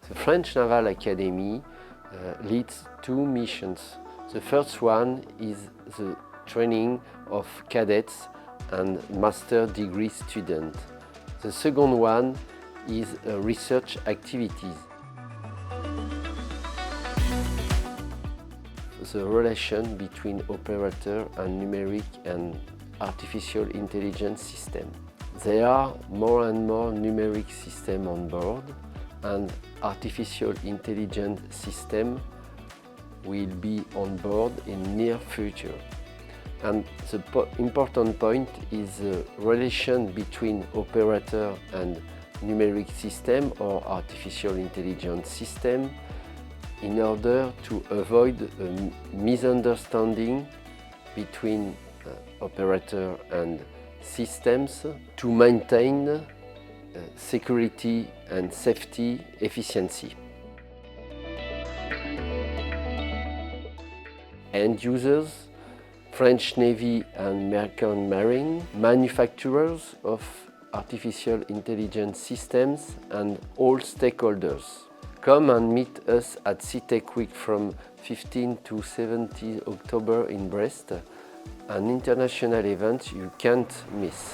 The French Naval Academy leads two missions. The first one is the training of cadets and master degree students. The second one is research activities. The relation between operator and numeric and artificial intelligence system. There are more and more numeric systems on board, and artificial intelligence system will be on board in near future. And the important point is the relation between operator and numeric system or artificial intelligence system in order to avoid a misunderstanding between operator and systems to maintain security and safety efficiency. End users, French Navy and American Marine, manufacturers of artificial intelligence systems, and all stakeholders. Come and meet us at CTech Week from 15 to 17 October in Brest, an international event you can't miss.